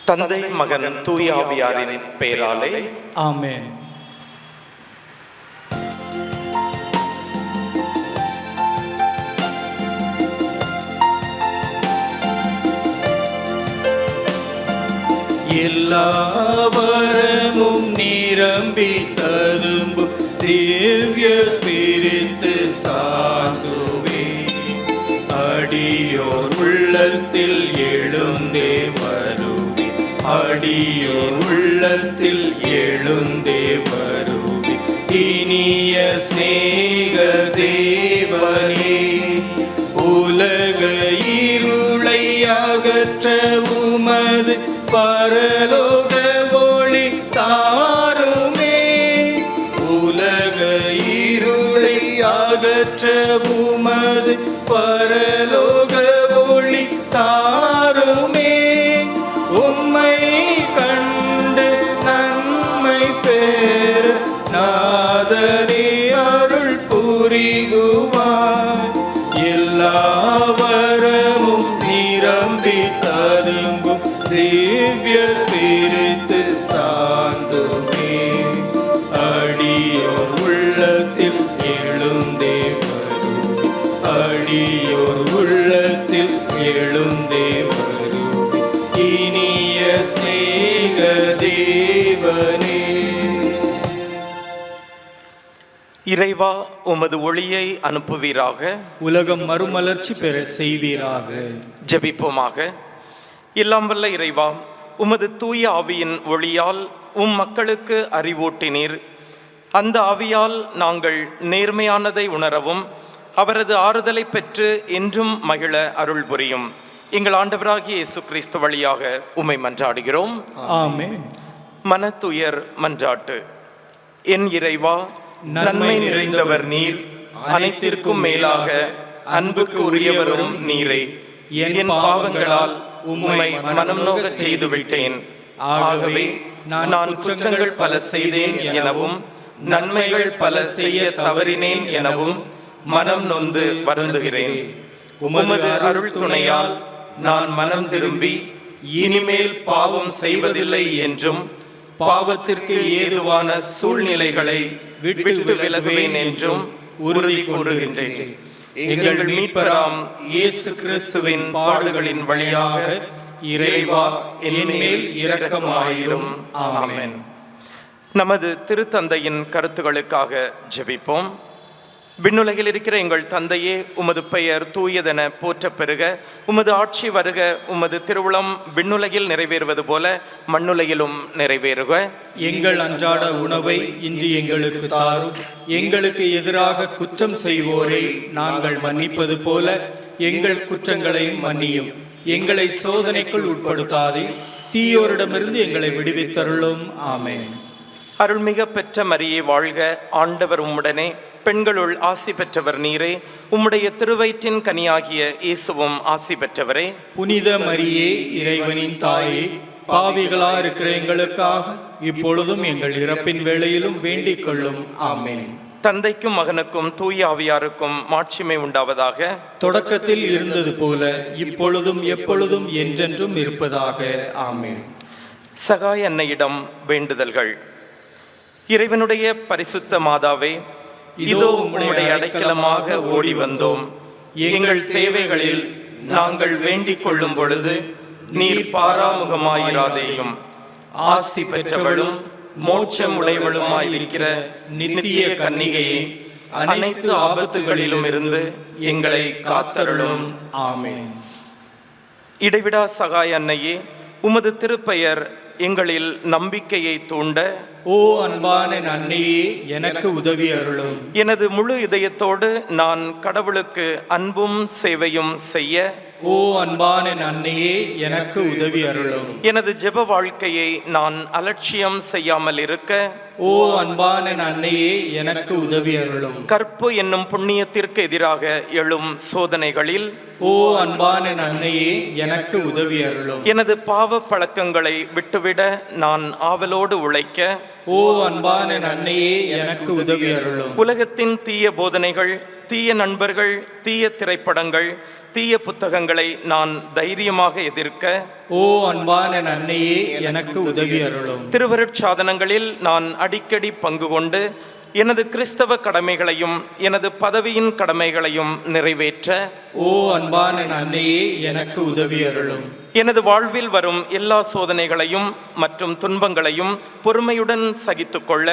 தந்தை, மகன், தூய ஆவியாரின் பெயராலே ஆமென். எல்லாவரமும் நிரம்பி ததும்பும் திவ்ய ஸ்பிரித்து சாந்துவே, அடியோர் உள்ளத்தில் எழுந்தே வருவே, அடியோர் உள்ளத்தில் எழுந்தே வருவே. இனிய சிநேக தேவனே, உலக இருளை அகற்ற உமது பரலோக ஒளி தாருமே, உலக இருளை அகற்ற உமது பரலோக ஒளி தாருமே. உம்மை கண்டு நன்மை பெற நாதனே அருள் புரிகுவார். எல்லாவரமும் நிரம்பி ததும்பும் திவ்ய ஸ்பிரித்து சாந்துமே, அடியோர் உள்ளத்தில் எழுந்தே வரும், அடியோர் உள்ளத்தில் எழுந்தே வரும். இனிய சிநேக தேவனே, இறைவா, உமது ஒளியை அனுப்புவீராக, உலகம் மறுமலர்ச்சி பெற செய்வீராக. ஜெபிப்போமாக. எல்லாம் வல்ல இறைவா, உமது தூய ஆவியின் ஒளியால் மக்களுக்கு அறிவூட்டினீர். அந்த ஆவியால் நாங்கள் நேர்மையானதை உணரவும் அவரது ஆறுதலை பெற்று என்றும் மகிழ அருள் புரியும். எங்கள் ஆண்டவராகிய இயேசு கிறிஸ்து வழியாக உம்மை மன்றாடுகிறோம். ஆமென். மனத்துயர் மன்றாட்டு. என் இறைவா, நன்மை நிறைந்தவர் நீர், அனைத்திற்கும் மேலாக அன்புக்கு உரியவரும் நீரே. என் பாவங்களால் உம்மை மனம் நோக செய்து விட்டேன். ஆகவே நான் குற்றங்கள் பல செய்தேன் எனவும் நன்மைகள் பல செய்ய தவறினேன் எனவும் மனம் நொந்து வருந்துகிறேன். உமது அருள் துணையால் நான் மனம் திரும்பி இனிமேல் பாவம் செய்வதில்லை என்றும் பாவத்திற்கு ஏதுவான சூழ்நிலைகளை விட்டு விலகுவேன் என்றும் உறுதி கூறுகின்றேன். எங்கள் மீட்பராம் இயேசு கிறிஸ்துவின் பாடுகளின் வழியாக இறைவா, என்மேல் இரக்கமாயிரும். ஆமென். நமது திருத்தந்தையின் கருத்துக்களுக்காக ஜெபிப்போம். விண்ணுலகில் இருக்கிற எங்கள் தந்தையே, உமது பெயர் தூயதென போற்றப் பெறுக. உமது ஆட்சி வருக. உமது திருவுளம் விண்ணுலகில் நிறைவேறுவது போல மண்ணுலகிலும் நிறைவேறுக. எங்கள் அன்றாட உணவை இன்று எங்களுக்கு தாரும். எங்களுக்கு எதிராக குற்றம் செய்வோரை நாங்கள் மன்னிப்பது போல எங்கள் குற்றங்களையும் மன்னியும். எங்களை சோதனைக்குள் உட்படுத்தாதே, தீயோரிடமிருந்து எங்களை விடுவித்தருளும். ஆமென். அருள்மிக பெற்ற மரியே வாழ்க. ஆண்டவர் உம்முடனே, பெண்களுள் ஆசி பெற்றவர் நீரே. உம்முடைய திருவயிற்றின் கனியாகிய இயேசுவும் ஆசி பெற்றவரே. புனித மரியே, இறைவனின் தாயே, பாவிகளா இருக்கிற எங்களுக்காக இப்பொழுதும் எங்கள் இறப்பின் வேளையிலும் வேண்டிக் கொள்ளும். ஆமென். தந்தைக்கும் மகனுக்கும் தூய ஆவியாருக்கும் மாட்சிமை உண்டாவதாக. தொடக்கத்தில் இருந்தது போல இப்பொழுதும் எப்பொழுதும் என்றென்றும் இருப்பதாக. ஆமென். சகாய அன்னையிடம் வேண்டுதல்கள். இறைவனுடைய பரிசுத்த மாதாவே, இதோ உம்முடைய அடைக்கலமாக ஓடி வந்தோம். எங்கள் தேவைகளில் நாங்கள் வேண்டிக் கொள்ளும் பொழுது நீர் பாராமுகமாயிராதேயும். ஆசி பெற்றவளும் மோட்சம் உடையவளுமாயிருக்கிற நித்திய கன்னிகையே, அனைத்து ஆபத்துகளிலும் இருந்து எங்களை காத்தருளும். ஆமென். இடைவிடா சகாய அன்னையே, உமது திருப்பெயர் எங்களில் நம்பிக்கையை தூண்ட, ஓ அன்பான அன்னையே, எனக்கு உதவி அருளும். எனது முழு இதயத்தோடு நான் கடவுளுக்கு அன்பும் சேவையும் செய்ய, ஓ அன்பான அன்னையே, எனக்கு உதவி அருளும். எனது ஜெப வாழ்க்கையை நான் அலட்சியம் செய்யாமல் இருக்க, ஓ அன்பான அன்னையே, எனக்கு உதவி அருளும். கற்பு என்னும் புண்ணியத்திற்கு எதிராக எழும் சோதனைகளில், ஓ அன்பான அன்னையே, எனக்கு உதவி அருளும். எனது பாவ பழக்கங்களை விட்டுவிட நான் ஆவலோடு உழைக்க, ஓ அன்பான அன்னையே, எனக்கு உதவி அருளும். உலகத்தின் தீய போதனைகள், தீய நண்பர்கள், தீய திரைப்படங்கள், தீய புத்தகங்களை நான் தைரியமாக எதிர்க்க, ஓ அன்பான அன்னையே, எனக்கு உதவி அருளும். திருவருட்சாதனங்களில் நான் அடிக்கடி பங்கு கொண்டு எனது கிறிஸ்தவ கடமைகளையும் எனது பதவியின் கடமைகளையும் நிறைவேற்ற ஓ அன்பான அன்னையே, எனக்கு உதவி அருளும். எனது வாழ்வில் வரும் எல்லா சோதனைகளையும் மற்றும் துன்பங்களையும் பொறுமையுடன் சகித்துக்கொள்ள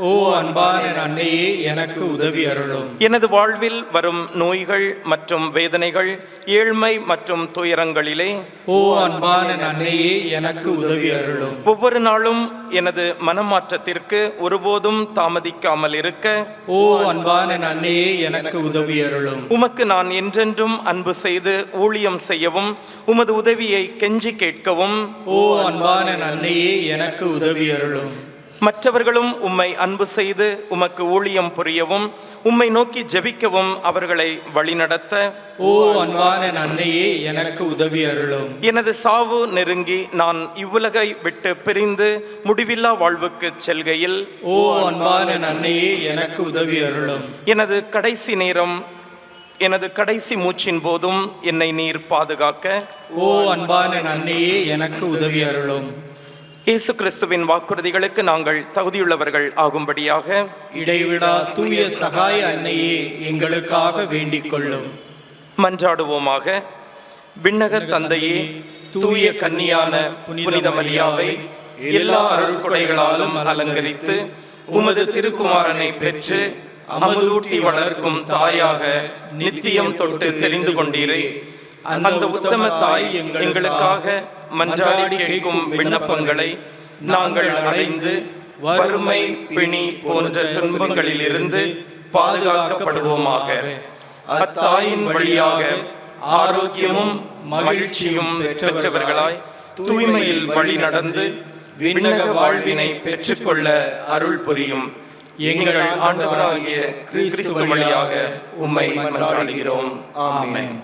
ஓ அன்பான அன்னையே, எனக்கு உதவி அருளும். எனது வாழ்வில் வரும் நோய்கள் மற்றும் வேதனைகள், ஏழ்மை மற்றும் துயரங்களிலே ஓ அன்பான அன்னையே, எனக்கு உதவி அருளும். ஒவ்வொரு நாளும் எனது மனமாற்றத்திற்கு ஒருபோதும் தாமதிக்காமல் இருக்க ஓ அன்பான அன்னையே, எனக்கு உதவி அருளும். உமக்கு நான் என்றென்றும் அன்பு செய்து ஊழியம் செய்யவும் உமது உதவியை கெஞ்சி கேட்கவும் ஓ அன்பான அன்னையே, எனக்கு உதவி அருளும். மற்றவர்களும் உம்மை அன்பு செய்து உமக்கு ஊழியம் புரியவும் உம்மை நோக்கி ஜெபிக்கவும் அவர்களை வழிநடத்த ஓ அன்பான அன்னையே, எனக்கு உதவி அருளும். எனது சாவு நெருங்கி நான் இவ்வுலகை விட்டு பிரிந்து முடிவில்லா வாழ்வுக்கு செல்கையில் ஓ அன்பான அன்னையே, எனக்கு உதவி அருளும். எனது கடைசி நேரம், எனது கடைசி மூச்சின் போதும் என்னை நீர் பாதுகாக்க ஓ அன்பான அன்னையே, எனக்கு உதவி அருளும். இயேசு கிறிஸ்துவின் வாக்குறுதிகளுக்கு நாங்கள் தகுதியுள்ளவர்கள் ஆகும்படியாக இடைவிடா தூய சகாய அன்னையே, எங்களுக்காக வேண்டிக் கொள்ளும். மன்றாடுவோமாக. விண்ணக தந்தையே, தூய கன்னியான புனித மரியாவை எல்லா அருள்கொடைகளாலும் அலங்கரித்து உமது திருக்குமாரனை பெற்று அமுதூட்டி வளர்க்கும் தாயாக நித்தியம் தொட்டு தெரிந்து கொண்டீரே. அந்த உத்தம தாய் எங்களுக்காக மன்றாடி கேட்கும் விண்ணப்பங்களை நாங்கள் அடைந்து வறுமை, பிணி போன்ற துன்பங்களில் இருந்து பாதுகாக்கப்படுவோமாக. அத்தாயின் வழியாக ஆரோக்கியமும் மகிழ்ச்சியும் பெற்றவர்களாய் தூய்மையில் வழி நடந்து விண்ணக வாழ்வினை பெற்றுக்கொள்ள அருள் புரியும். எங்கள் ஆண்டவராகிய கிறிஸ்து வழியாக உம்மை மன்றாடுகிறோம். ஆமென்.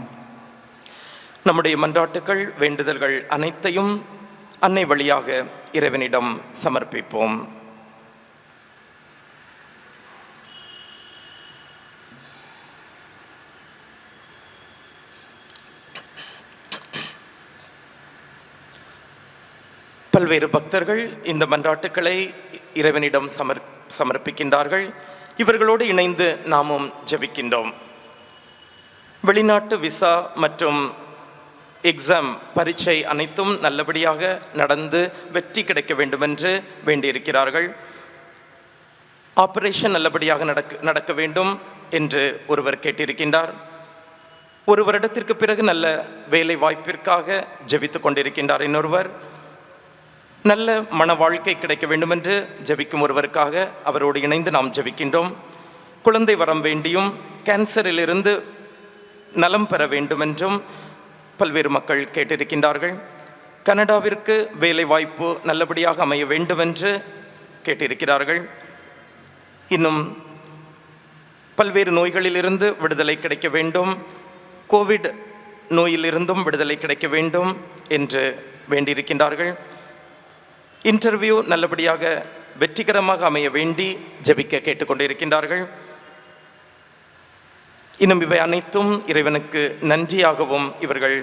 நம்முடைய மன்றாட்டுக்கள், வேண்டுதல்கள் அனைத்தையும் அன்னை வழியாக இறைவனிடம் சமர்ப்பிப்போம். பல்வேறு பக்தர்கள் இந்த மன்றாட்டுக்களை இறைவனிடம் சமர்ப்பிக்கின்றார்கள். இவர்களோடு இணைந்து நாமும் ஜெபிக்கின்றோம். வெளிநாட்டு விசா மற்றும் எக்ஸாம் பரீட்சை அனைத்தும் நல்லபடியாக நடந்து வெற்றி கிடைக்க வேண்டுமென்று வேண்டியிருக்கிறார்கள். ஆபரேஷன் நல்லபடியாக நடக்க வேண்டும் என்று ஒருவர் கேட்டிருக்கின்றார். ஒரு வருடத்திற்கு பிறகு நல்ல வேலை வாய்ப்பிற்காக ஜெபித்து கொண்டிருக்கின்றார். இன்னொருவர் நல்ல மன வாழ்க்கை கிடைக்க வேண்டுமென்று ஜெபிக்கும் ஒருவருக்காக அவரோடு இணைந்து நாம் ஜெபிக்கின்றோம். குழந்தை வரம் வேண்டியும் கேன்சரிலிருந்து நலம் பெற வேண்டுமென்றும் பல்வேறு மக்கள் கேட்டிருக்கின்றார்கள். கனடாவிற்கு வேலை வாய்ப்பு நல்லபடியாக அமைய வேண்டுமென்று கேட்டிருக்கிறார்கள். இன்னும் பல்வேறு நோய்களிலிருந்து விடுதலை கிடைக்க வேண்டும், கோவிட் நோயிலிருந்தும் விடுதலை கிடைக்க வேண்டும் என்று வேண்டியிருக்கின்றார்கள். இன்டர்வியூ நல்லபடியாக வெற்றிகரமாக அமைய வேண்டி ஜெபிக்க கேட்டுக்கொண்டிருக்கின்றார்கள். இன்னும் இவை அனைத்தும் இறைவனுக்கு நன்றியாகவும் இவர்கள்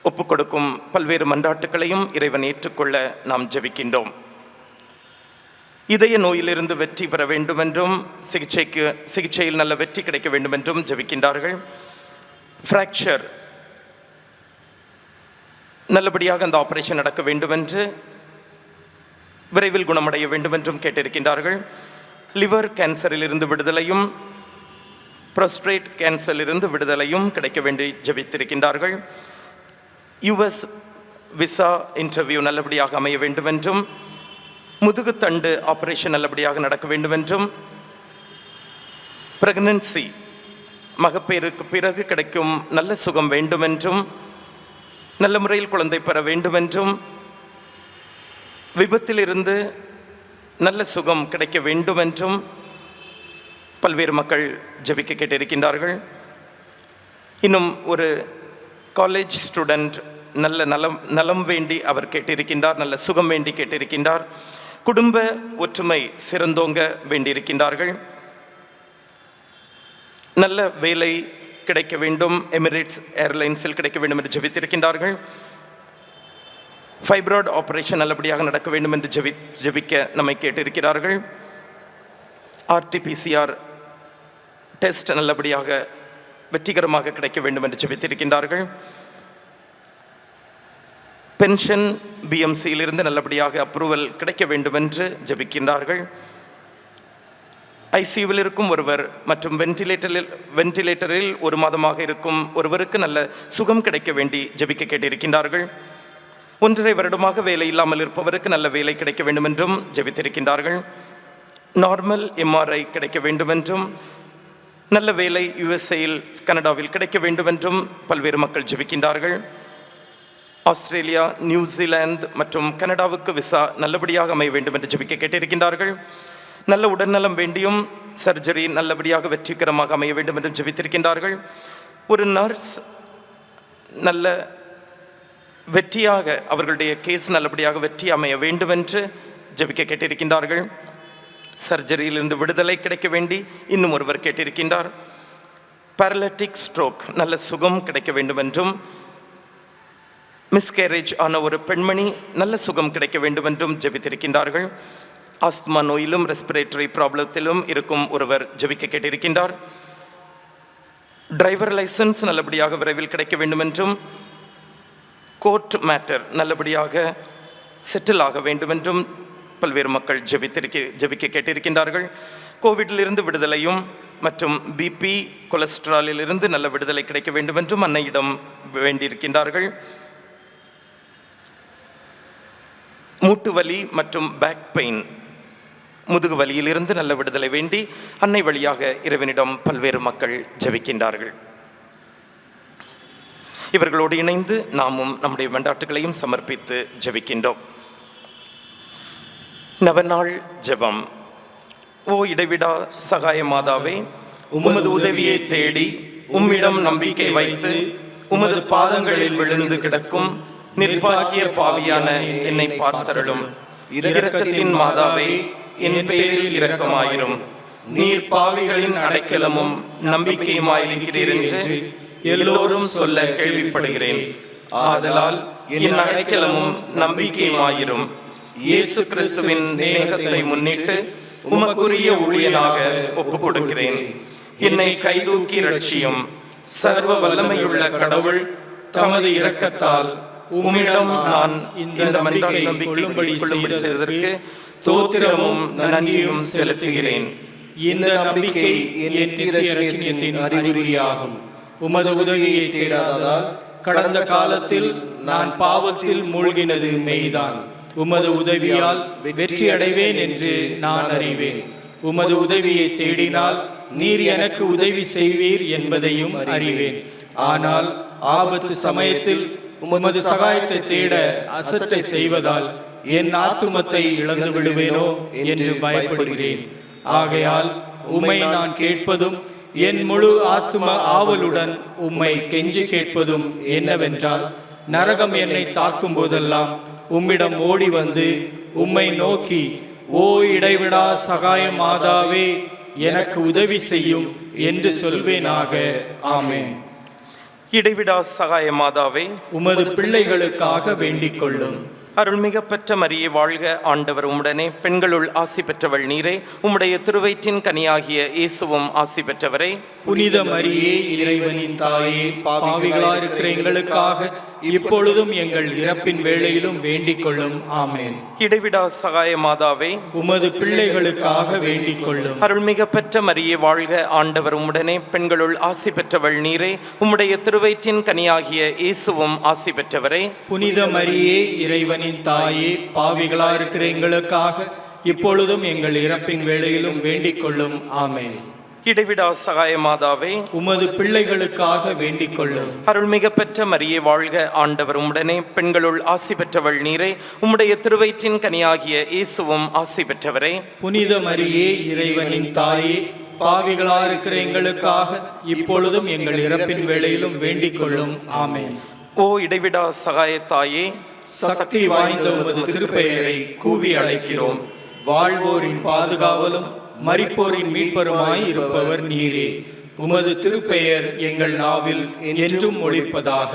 ஒப்புக்கொடுக்கும் பல்வேறு மன்றாட்டுக்களையும் இறைவன் ஏற்றுக்கொள்ள நாம் ஜெபிக்கின்றோம். இதய நோயிலிருந்து வெற்றி பெற வேண்டுமென்றும் சிகிச்சையில் நல்ல வெற்றி கிடைக்க வேண்டுமென்றும் ஜெபிக்கின்றார்கள். ஃப்ராக்சர் நல்லபடியாக அந்த ஆபரேஷன் நடக்க வேண்டுமென்று, விரைவில் குணமடைய வேண்டுமென்றும் கேட்டிருக்கின்றார்கள். லிவர் கேன்சரிலிருந்து விடுதலையும் ப்ரோஸ்டேட் கேன்சரிலிருந்து விடுதலையும் கிடைக்க வேண்டி ஜெபித்திருக்கின்றார்கள். யுஎஸ் விசா இன்டர்வியூ நல்லபடியாக அமைய வேண்டுமென்றும், முதுகுத்தண்டு ஆபரேஷன் நல்லபடியாக நடக்க வேண்டுமென்றும், பிரெக்னன்சி மகப்பேறுக்கு பிறகு கிடைக்கும் நல்ல சுகம் வேண்டுமென்றும், நல்ல முறையில் குழந்தை பெற வேண்டுமென்றும், விபத்திலிருந்து நல்ல சுகம் கிடைக்க வேண்டுமென்றும் பல்வேறு மக்கள் ஜெபிக்க கேட்டிருக்கின்றார்கள். இன்னும் ஒரு காலேஜ் ஸ்டூடெண்ட் நல்ல நலம் வேண்டி அவர் கேட்டிருக்கின்றார், நல்ல சுகம் வேண்டி கேட்டிருக்கின்றார். குடும்ப ஒற்றுமை சிறந்தோங்க வேண்டியிருக்கின்றார்கள். நல்ல வேலை கிடைக்க வேண்டும், எமிரேட்ஸ் ஏர்லைன்ஸில் கிடைக்க வேண்டும் என்று ஜெபித்திருக்கின்றார்கள். ஃபைப்ராய்டு ஆபரேஷன் நல்லபடியாக நடக்க வேண்டும் என்று ஜெபிக்க நம்மை கேட்டிருக்கிறார்கள். RT-PCR டெஸ்ட் நல்லபடியாக வெற்றிகரமாக கிடைக்க வேண்டும் என்று ஜெபித்திருக்கின்றார்கள். பென்ஷன் BMCயிலிருந்து நல்லபடியாக அப்ரூவல் கிடைக்க வேண்டும் என்று ஜெபிக்கின்றார்கள். ICUவில் இருக்கும் ஒருவர் மற்றும் வென்டிலேட்டரில் 1 மாதமாக இருக்கும் ஒருவருக்கு நல்ல சுகம் கிடைக்க வேண்டி ஜெபிக்க கேட்டிருக்கின்றார்கள். 1.5 வருடமாக வேலை இல்லாமல் இருப்பவருக்கு நல்ல வேலை கிடைக்க வேண்டும் என்றும் ஜெபித்திருக்கின்றார்கள். நார்மல் MRI கிடைக்க வேண்டும் என்றும், நல்ல வேலை USA-யில் கனடாவில் கிடைக்க வேண்டும் என்றும் பல்வேறு மக்கள் ஜெபிக்கின்றார்கள். ஆஸ்திரேலியா, நியூசிலாந்து மற்றும் கனடாவுக்கு விசா நல்லபடியாக அமைய வேண்டும் என்று ஜெபிக்க கேட்டிருக்கின்றார்கள். நல்ல உடல்நலம் வேண்டியும் சர்ஜரி நல்லபடியாக வெற்றிகரமாக அமைய வேண்டும் என்றும் ஜெபித்திருக்கின்றார்கள். ஒரு நர்ஸ் நல்ல வெற்றியாக அவர்களுடைய கேஸ் நல்லபடியாக வெற்றி அமைய வேண்டும் என்று ஜெபிக்க கேட்டிருக்கின்றார்கள். சர்ஜரியிலிருந்து விடுதலை கிடைக்க வேண்டி இன்னும் ஒருவர் கேட்டிருக்கின்றார். பேரலிட்டிக் ஸ்ட்ரோக் நல்ல சுகம் கிடைக்க வேண்டும் என்றும், மிஸ்கேரேஜ் ஆன ஒரு பெண்மணி நல்ல சுகம் கிடைக்க வேண்டும் என்றும் ஜெபித்திருக்கின்றார்கள். ஆஸ்துமா நோயிலும் ரெஸ்பிரேட்டரி ப்ராப்ளத்திலும் இருக்கும் ஒருவர் ஜெபிக்க கேட்டிருக்கின்றார். டிரைவர் லைசன்ஸ் நல்லபடியாக விரைவில் கிடைக்க வேண்டும் என்றும், கோர்ட் மேட்டர் நல்லபடியாக செட்டில் ஆக வேண்டும் என்றும் பல்வேறு மக்கள் ஜெபிக்க கேட்டிருக்கின்றார்கள். கோவிடிலிருந்து விடுதலையும் மற்றும் BP கொலஸ்ட்ராலிலிருந்து நல்ல விடுதலை கிடைக்க வேண்டும் என்றும் அன்னையிடம் வேண்டியிருக்கின்றார்கள். மூட்டு வலி மற்றும் பேக் பெயின், முதுகு வலியிலிருந்து நல்ல விடுதலை வேண்டி அன்னை வழியாக இறைவனிடம் பல்வேறு மக்கள் ஜெபிக்கின்றார்கள். இவர்களோடு இணைந்து நாமும் நம்முடைய மன்றாட்டுகளையும் சமர்ப்பித்து ஜெபிக்கின்றோம். நவநாள் ஜெபம். ஓ இடைவிடா சகாய மாதாவே, உமது உதவியை தேடி உம்மிடம் நம்பிக்கை வைத்து உமது பாதங்களில் விழுந்து கிடக்கும் நிர்பாக்கிய பாவியான என்னை பார்த்தருளும். இரக்கத்தின் மாதாவே, என் பெயரில் இரக்கமாயிரும். நீர் பாவிகளின் அடைக்கலமும் நம்பிக்கையுமாயிருக்கிறீர் என்று எல்லோரும் சொல்ல கேள்விப்படுகிறேன். ஆதலால் என் அடைக்கலமும் நம்பிக்கையுமாயிரும். இயேசு கிறிஸ்துவின் சிநேகத்தை முன்னிட்டு உமக்குரிய ஊழியனாக ஒப்புக் கொடுக்கிறேன். என்னை கைதூக்கி ரட்சியும். சர்வ வல்லமையுள்ள கடவுள் தமது இரக்கத்தால் உம்மிடம் நான் இந்த மன்றாட்டை நம்பிக்கை செய்ததற்கு தோத்திரமும் நன்றியும் செலுத்துகிறேன். இந்த நம்பிக்கை என் நித்திய இரட்சணியத்தின் அறிகுறியாகும். உமது உதவியை தேடாததால் கடந்த காலத்தில் நான் பாவத்தில் மூழ்கினது மெய்தான். உமது உதவியால் வெற்றி அடைவேன் என்று நான் அறிவேன். உமது உதவியை தேடினால் நீர் எனக்கு உதவி செய்வீர் என்பதையும் அறிவேன். ஆனால் ஆபத்து சமயத்தில் உமது சகாயத்தை தேட அசட்டை செய்வதால் என் ஆத்துமத்தை இழந்து விடுவேனோ என்று பயப்படுகிறேன். ஆகையால் உம்மை நான் கேட்பதும் என் முழு ஆத்தும ஆவலுடன் உம்மை கெஞ்சி கேட்பதும் என்னவென்றால், நரகம் என்னை தாக்கும் போதெல்லாம் உம்மிடம் ஓடி வந்து உம்மை நோக்கி, ஓ இடைவிடா சகாய மாதாவே, எனக்கு உதவி செய்யும் என்று சொல்வேனாக. ஆமென். இடைவிடா சகாய மாதாவே, உமது பிள்ளைகளுக்காக வேண்டிக் கொள்ளும். அருள்மிக பெற்ற மரியே வாழ்க, ஆண்டவர் உம்முடனே, பெண்களுள் ஆசி பெற்றவள் நீரே. உம்முடைய திருவயிற்றின் கனியாகிய இயேசுவும் ஆசி பெற்றவரே. புனித மரியே, இறைவனின் தாயே, பாவிகளாயிருக்கிற எங்களுக்காக இப்பொழுதும் எங்கள் இறப்பின் வேளையிலும் வேண்டிக் கொள்ளும். ஆமென். இடைவிடா சகாய மாதாவே, உமது பிள்ளைகளுக்காக வேண்டிக் கொள்ளும். அருள்மிக பெற்ற மரியே வாழ்க, ஆண்டவர் உம்முடனே, பெண்களுள் ஆசி பெற்றவள் நீரே. உம்முடைய திருவயிற்றின் கனியாகிய இயேசுவும் ஆசி பெற்றவரே. புனித மரியே, இறைவனின் தாயே, பாவிகளாயிருக்கிற எங்களுக்காக இப்பொழுதும் எங்கள் இறப்பின் வேளையிலும் வேண்டிக் கொள்ளும். ஆமென். இடைவிடா சகாய மாதாவே, உமது பிள்ளைகளுக்காக வேண்டிக் கொள்ளும். அருள்மிக பெற்ற மரியே வாழ்க, ஆண்டவர் உம்முடனே, பெண்களுள் ஆசி பெற்றவள் நீரே. உம்முடைய திருவயிற்றின் கனியாகிய இயேசுவும் ஆசி பெற்றவரே. புனித மரியே, இறைவனின் தாயே, பாவிகளாயிருக்கிற எங்களுக்காக இப்பொழுதும் எங்கள் இறப்பின் வேளையிலும் வேண்டிக் கொள்ளும். ஆமென். ஓ இடைவிடா சகாய தாயே, சக்தி வாய்ந்த உமது திருப்பெயரை கூவி அழைக்கிறோம். வாழ்வோரின் பாதுகாவலும் மரிப்போரின் மீட்பருமாய் இருப்பவர் நீரே. உமது திருப்பெயர் எங்கள் நாவில் என்றும் ஒலிப்பதாக.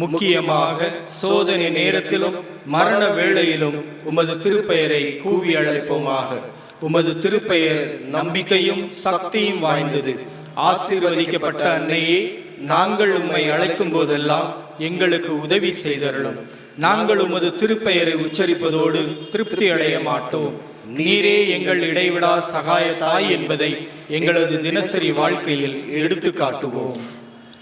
முக்கியமாக சோதனை நேரத்திலும் மரண வேளையிலும் உமது திருப்பெயரை கூவி அழைப்போமாக. உமது திருப்பெயர் நம்பிக்கையும் சக்தியும் வாய்ந்தது. ஆசீர்வதிக்கப்பட்ட அன்னையே, நாங்கள் உம்மை அழைக்கும் போதெல்லாம் எங்களுக்கு உதவி செய்தருளும். நாங்கள் உமது திருப்பெயரை உச்சரிப்பதோடு திருப்தி அடைய மாட்டோம். நீரே எங்கள் இடைவிடா சகாய தாய் என்பதை எங்களது தினசரி வாழ்க்கையில் எடுத்து காட்டுவோம்.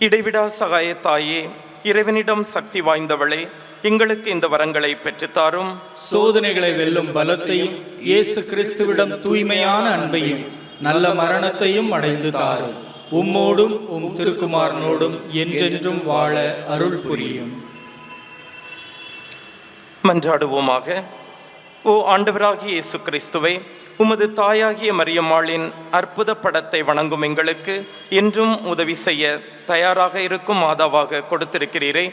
இடைவிடா சகாய தாயே, இறைவனிடம் சக்தி வாய்ந்தவளே, எங்களுக்கு இந்த வரங்களை பெற்றுத்தாரும். சோதனைகளை வெல்லும் பலத்தையும் இயேசு கிறிஸ்துவிடம் தூய்மையான அன்பையும் நல்ல மரணத்தையும் அடைந்து தாரும். உம்மோடும் உம் திருக்குமாரனோடும் என்றென்றும் வாழ அருள் புரியும். மன்றாடுவோமாக. ஓ ஆண்டவராகிய இயேசு கிறிஸ்துவே, உமது தாயாகிய மரியம்மாளின் அற்புத படத்தை வணங்கும் எங்களுக்கு என்றும் உதவி செய்ய தயாராக இருக்கும் மாதாவாக கொடுத்திருக்கிறீரே.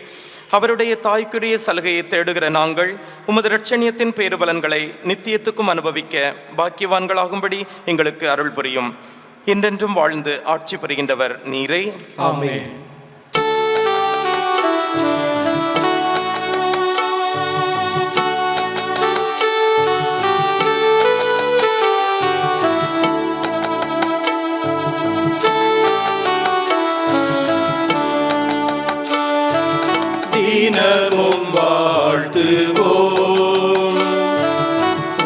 அவருடைய தாய்க்குரிய சலுகையை தேடுகிற நாங்கள் உமது இரட்சணியத்தின் பேருபலன்களை நித்தியத்துக்கும் அனுபவிக்க பாக்கியவான்களாகும்படி எங்களுக்கு அருள் புரியும். என்றென்றும் வாழ்ந்து ஆட்சி புரிகின்றவர் நீரே. ஆமென். தினமும் வாழ்த்துவோம்.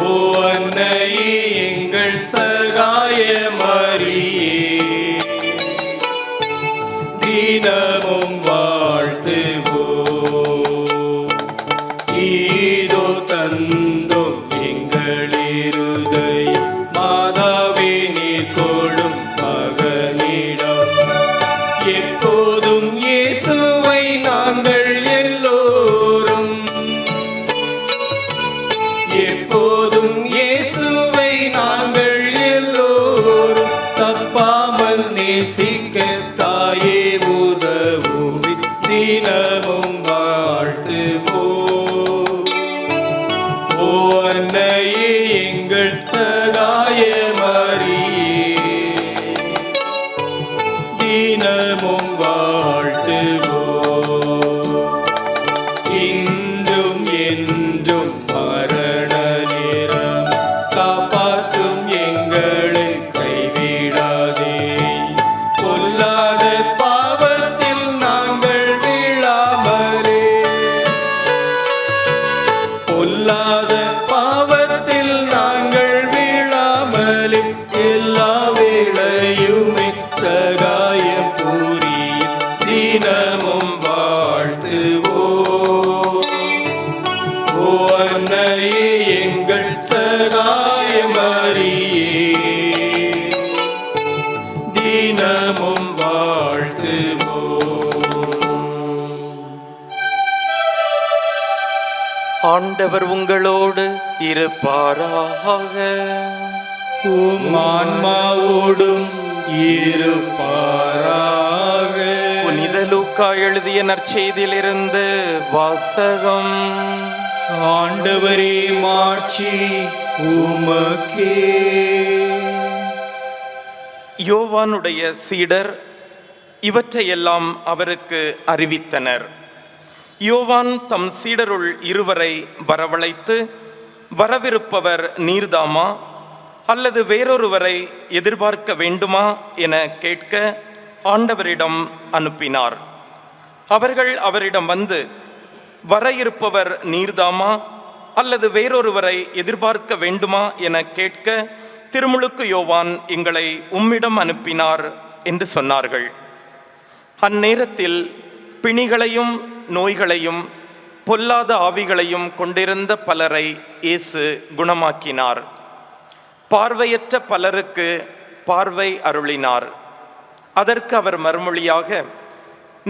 ஓ அன்னையே, எங்கள் சகாய மரியே, தினமும் வாழ்த்துவோம். ஈதோ தந்தோம் எங்கள் இருதயம் மாதாவே நீர் கொடும் மகனிடம். எப்போதும் இயேசுவை நாங்கள் எல்லோரும், எப்போதும் இயேசுவை நாங்கள் எல்லோரும் தப்பாமல் நேசிக்க தாயே உதவும். தினமும் வாழ்த்துவோம். ஓ அன்னையே, எங்கள் சகாய மரியே, தினமும் வாழ்த்துவோம். இன்றும் என்றும் மரண நேரம் காப்பாற்றும் எங்களை கைவிடாதே. பொல்லாத பாவத்தில் நாங்கள் வீழாமலே, பொல்லாத பாவத்தில் நாங்கள் வீழாமலே எல்லா வேளையுமே சகாயம் புரிய தினமும் வாழ்த்துவோம். ஓ அன்னையே, எங்கள் சகாய மரியே, தினமும் வாழ்த்துவோம். ஆண்டவர் உங்களோடு இருப்பாராக. உம் ஆன்மாவோடும் இருப்பாராக. புனித லூக்கா எழுதிய நற்செய்தியிலிருந்து வாசகம். ஆண்டவரே, மாட்சி உமக்கே. யோவானுடைய சீடர் இவற்றையெல்லாம் அவருக்கு அறிவித்தனர். யோவான் தம் சீடருள் இருவரை வரவழைத்து, வரவிருப்பவர் நீர்தாமா அல்லது வேறொருவரை எதிர்பார்க்க வேண்டுமா என கேட்க ஆண்டவரிடம் அனுப்பினார். அவர்கள் அவரிடம் வந்து, வர இருப்பவர் நீர்தாமா அல்லது வேறொருவரை எதிர்பார்க்க வேண்டுமா என கேட்க திருமுழுக்கு யோவான் எங்களை உம்மிடம் அனுப்பினார் என்று சொன்னார்கள். அந்நேரத்தில் பிணிகளையும் நோய்களையும் பொல்லாத ஆவிகளையும் கொண்டிருந்த பலரை இயேசு குணமாக்கினார். பார்வையற்ற பலருக்கு பார்வை அருளினார். அதற்கு அவர் மறுமொழியாக,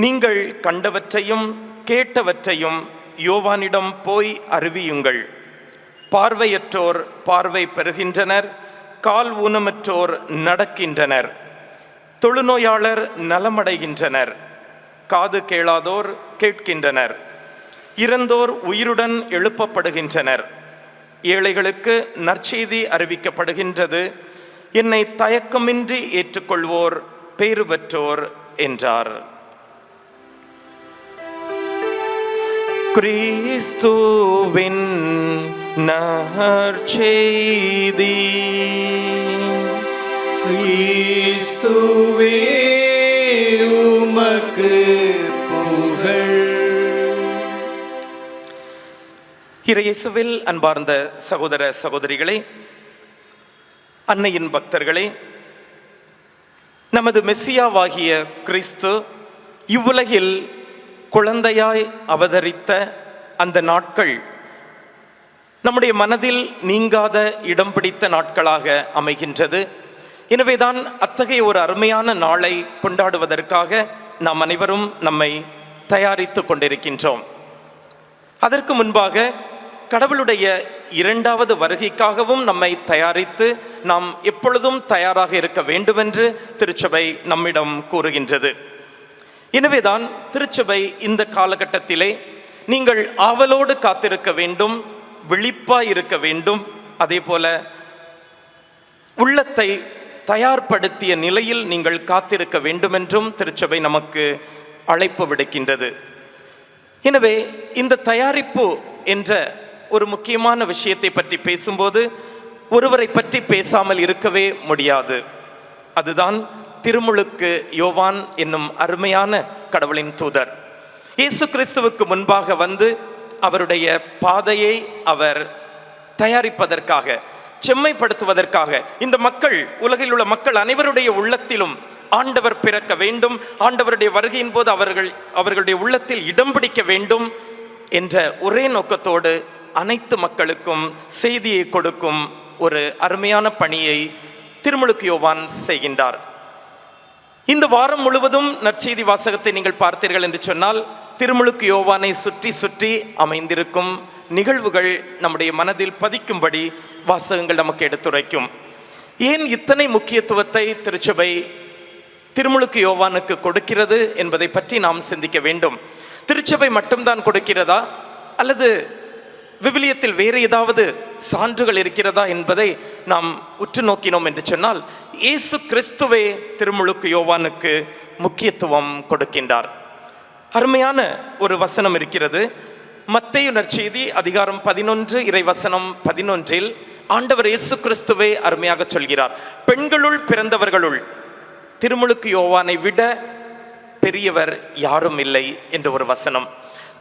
நீங்கள் கண்டவற்றையும் கேட்டவற்றையும் யோவானிடம் போய் அறிவியுங்கள். பார்வையற்றோர் பார்வை பெறுகின்றனர், கால் ஊனமற்றோர் நடக்கின்றனர், தொழுநோயாளர் நலமடைகின்றனர், காது கேளாதோர் கேட்கின்றனர், இறந்தோர் உயிருடன் எழுப்பப்படுகின்றனர், ஏழைகளுக்கு நற்செய்தி அறிவிக்கப்படுகின்றது. என்னை தயக்கமின்றி ஏற்றுக்கொள்வோர் பேறு பெற்றோர் என்றார். கிறிஸ்துவின் நற்செய்தி. கிறிஸ்துவே உமக்கு புகழ். இயேசுவில் அன்பார்ந்த சகோதர சகோதரிகளே, அன்னையின் பக்தர்களே, நமது மெஸ்ஸியாவாகிய கிறிஸ்து இவ்வுலகில் குழந்தையாய் அவதரித்த அந்த நாட்கள் நம்முடைய மனதில் நீங்காத இடம் பிடித்த நாட்களாக அமைகின்றது. எனவேதான் அத்தகைய ஒரு அருமையான நாளை கொண்டாடுவதற்காக நாம் அனைவரும் நம்மை தயாரித்து கொண்டிருக்கின்றோம். அதற்கு முன்பாக கடவுளுடைய இரண்டாவது வருகைக்காகவும் நம்மை தயாரித்து நாம் எப்பொழுதும் தயாராக இருக்க வேண்டுமென்று திருச்சபை நம்மிடம் கூறுகின்றது. எனவேதான் திருச்சபை இந்த காலகட்டத்திலே நீங்கள் ஆவலோடு காத்திருக்க வேண்டும், விழிப்பாய் இருக்க வேண்டும், அதே போல உள்ளத்தை தயார்படுத்திய நிலையில் நீங்கள் காத்திருக்க வேண்டுமென்றும் திருச்சபை நமக்கு அழைப்பு விடுக்கின்றது. எனவே இந்த தயாரிப்பு என்ற ஒரு முக்கியமான விஷயத்தை பற்றி பேசும்போது ஒருவரை பற்றி பேசாமல் இருக்கவே முடியாது. அதுதான் திருமுழுக்கு யோவான் என்னும் அருமையான கடவுளின் தூதர். இயேசு கிறிஸ்துவுக்கு முன்பாக வந்து அவருடைய பாதையை அவர் தயாரிப்பதற்காக, செம்மைப்படுத்துவதற்காக, இந்த மக்கள், உலகில் உள்ள மக்கள் அனைவருடைய உள்ளத்திலும் ஆண்டவர் பிறக்க வேண்டும், ஆண்டவருடைய வருகையின் போது அவர்களுடைய உள்ளத்தில் இடம் பிடிக்க வேண்டும் என்ற ஒரே நோக்கத்தோடு அனைத்து மக்களுக்கும் செய்தியை கொடுக்கும் ஒரு அருமையான பணியை திருமுழுக்கு யோவான் செய்கின்றார். இந்த வாரம் முழுவதும் நற்செய்தி வாசகத்தை நீங்கள் பார்த்தீர்கள் என்று சொன்னால் திருமுழுக்கு யோவானை சுற்றி சுற்றி அமைந்திருக்கும் நிகழ்வுகள் நம்முடைய மனதில் பதிக்கும்படி வாசகங்கள் நமக்கு எடுத்துரைக்கும். ஏன் இத்தனை முக்கியத்துவத்தை திருச்சபை திருமுழுக்கு யோவானுக்கு கொடுக்கிறது என்பதை பற்றி நாம் சிந்திக்க வேண்டும். திருச்சபை மட்டும்தான் கொடுக்கிறதா அல்லது விவிலியத்தில் வேறு ஏதாவது சான்றுகள் இருக்கிறதா என்பதை நாம் உற்று நோக்கினோம் என்று சொன்னால் இயேசு கிறிஸ்துவே திருமுழுக்கு யோவானுக்கு முக்கியத்துவம் கொடுக்கின்றார். அருமையான ஒரு வசனம் இருக்கிறது. மத்தேயு நற்செய்தி அதிகாரம் 11 இறைவசனம் 11 ஆண்டவர் இயேசு கிறிஸ்துவே அருமையாக சொல்கிறார், பெண்களுள் பிறந்தவர்களுள் திருமுழுக்கு யோவானை விட பெரியவர் யாரும் இல்லை என்ற ஒரு வசனம்.